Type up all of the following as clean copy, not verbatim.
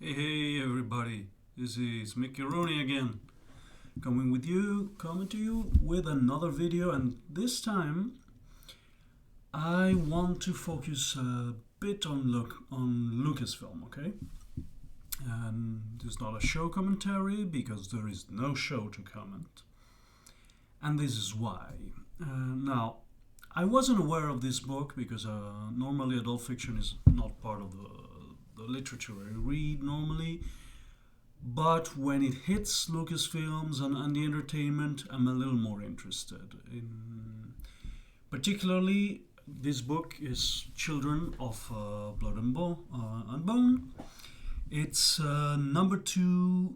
Hey everybody, this is Mickey Rooney again, coming to you with another video, and this time I want to focus a bit on Lucasfilm, okay? And it's not a show commentary because there is no show to comment, and this is why. Now, I wasn't aware of this book because normally adult fiction is not part of the literature I read normally. But when it hits Lucasfilms and the entertainment, I'm a little more interested in. Particularly, this book is Children of Blood and Bone. It's number 2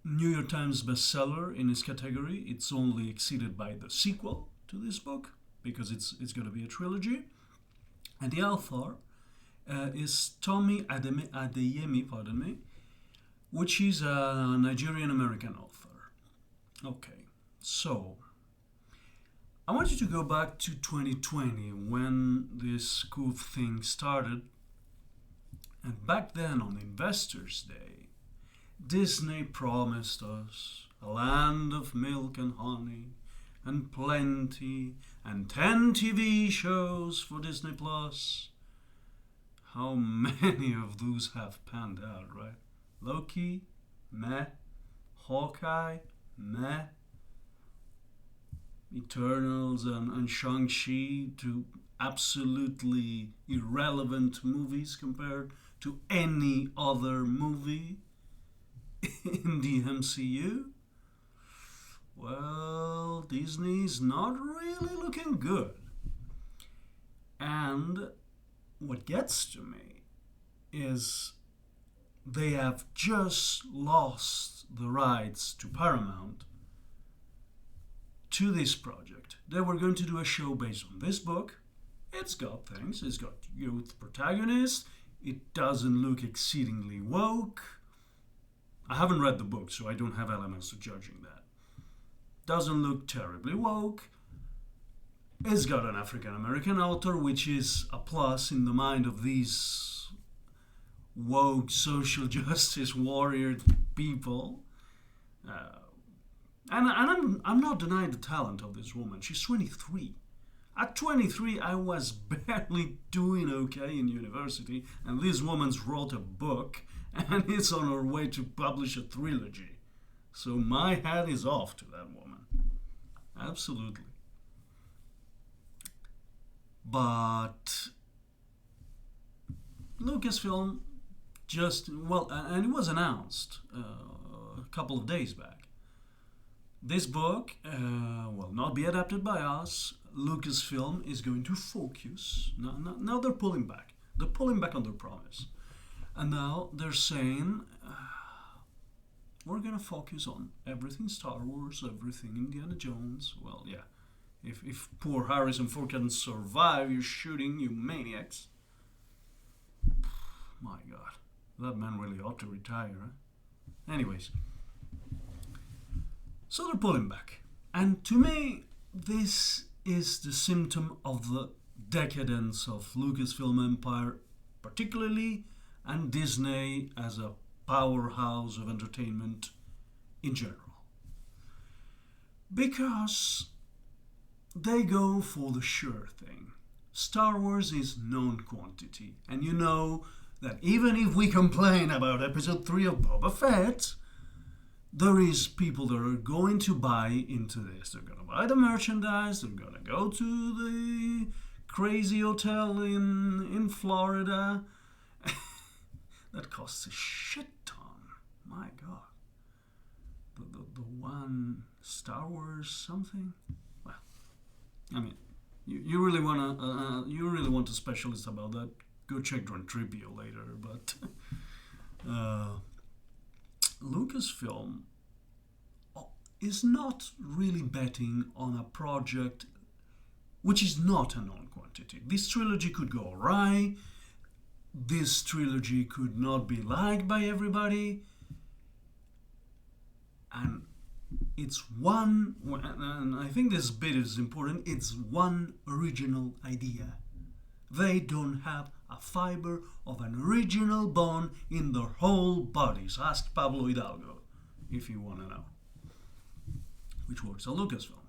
New York Times bestseller in its category. It's only exceeded by the sequel to this book because it's going to be a trilogy. And the author is Tommy Adeyemi, pardon me, which is a Nigerian-American author. Okay, so I want you to go back to 2020 when this coup thing started. And back then on Investors' Day, Disney promised us a land of milk and honey and plenty and 10 TV shows for Disney Plus. How many of those have panned out, right? Loki, meh. Hawkeye, meh. Eternals and Shang-Chi, two absolutely irrelevant movies compared to any other movie in the MCU. Well, Disney's not really looking good. And what gets to me is they have just lost the rights to Paramount to this project. They were going to do a show based on this book. It's got things. It's got youth protagonists. It doesn't look exceedingly woke. I haven't read the book, so I don't have elements to judging that. Doesn't look terribly woke. It's got an African-American author, which is a plus in the mind of these woke social justice warrior people. And I'm not denying the talent of this woman. She's 23. At 23, I was barely doing okay in university, and this woman's wrote a book, and it's on her way to publish a trilogy. So my hat is off to that woman. Absolutely. But Lucasfilm and it was announced a couple of days back. This book will not be adapted by us. Lucasfilm is going to focus. Now they're pulling back. They're pulling back on their promise. And now they're saying, we're going to focus on everything Star Wars, everything Indiana Jones. Well, yeah. If poor Harrison Ford can survive your shooting, you maniacs. My God. That man really ought to retire, huh? Anyways. So they're pulling back. And to me, this is the symptom of the decadence of Lucasfilm Empire, particularly, and Disney as a powerhouse of entertainment in general. Because they go for the sure thing. Star Wars is known quantity. And you know that even if we complain about episode 3 of Boba Fett, there is people that are going to buy into this. They're going to buy the merchandise. They're going to go to the crazy hotel in Florida. That costs a shit ton. My God. The one Star Wars something? Well, I mean, you really want a specialist about that? Go check Drone Trivia later. But Lucasfilm is not really betting on a project which is not a known quantity. This trilogy could go awry. This trilogy could not be liked by everybody. And it's one, and I think this bit is important, it's one original idea. They don't have a fiber of an original bone in their whole bodies. Ask Pablo Hidalgo if you want to know. Which works at Lucasfilm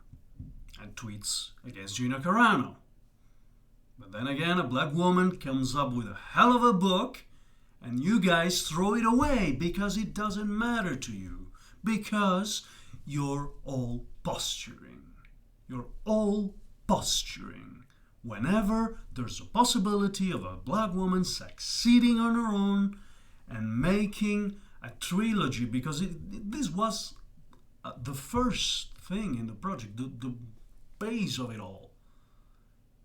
and tweets against Gina Carano. But then again, a black woman comes up with a hell of a book and you guys throw it away because it doesn't matter to you. Because you're all posturing. You're all posturing. Whenever there's a possibility of a black woman succeeding on her own and making a trilogy, because this was the first thing in the project, the base of it all.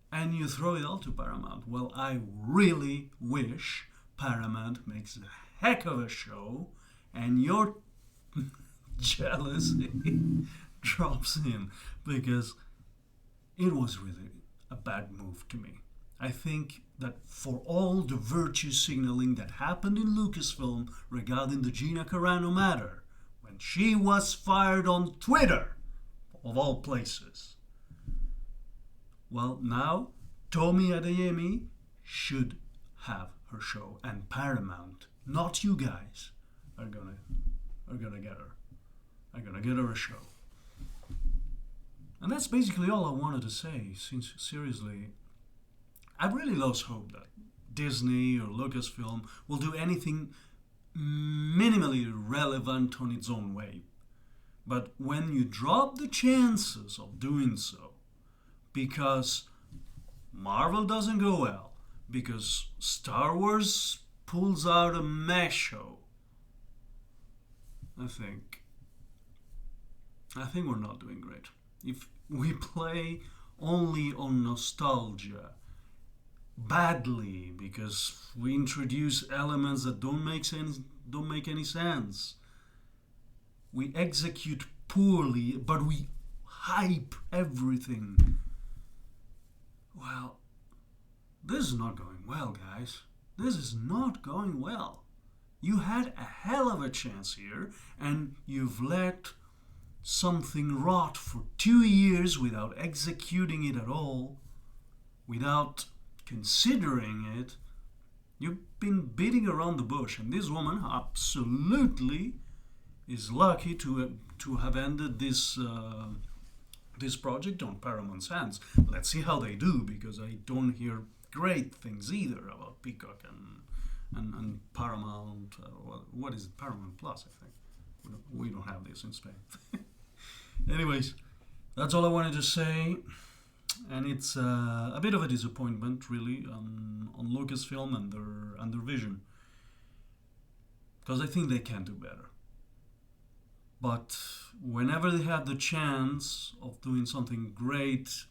And you throw it all to Paramount. Well, I really wish Paramount makes a heck of a show and your jealousy drops in, because it was really a bad move to me. I think that for all the virtue signaling that happened in Lucasfilm regarding the Gina Carano matter, when she was fired on Twitter, of all places, well, now Tommy Adeyemi should have her show, and Paramount, not you guys, are gonna get her. I'm gonna get her a show. And that's basically all I wanted to say, since seriously, I really lost hope that Disney or Lucasfilm will do anything minimally relevant on its own way. But when you drop the chances of doing so, because Marvel doesn't go well, because Star Wars pulls out a meh show, I think we're not doing great. If we play only on nostalgia, badly, because we introduce elements that don't make any sense, we execute poorly, but we hype everything, well, this is not going well, guys. This is not going well. You had a hell of a chance here, and you've let something rot for 2 years without executing it at all, without considering it. You've been beating around the bush, and this woman absolutely is lucky to have ended this project on Paramount's hands. Let's see how they do, because I don't hear great things either about Peacock and Paramount. What is it? Paramount Plus, I think. We don't have this in Spain. Anyways, that's all I wanted to say, and it's a bit of a disappointment, really, on Lucasfilm and their vision, because I think they can do better. But whenever they have the chance of doing something great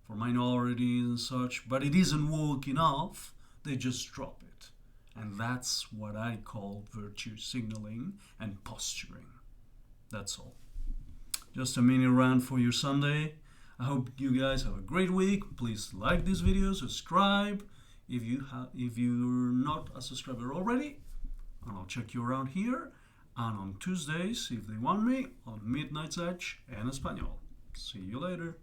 for minorities and such, but it isn't woke enough, they just drop it. And that's what I call virtue signaling and posturing. That's all. Just a mini rant for your Sunday. I hope you guys have a great week. Please like this video, subscribe if you're not a subscriber already, and I'll check you around here. And on Tuesdays, if they want me, on Midnight's Edge en español. See you later.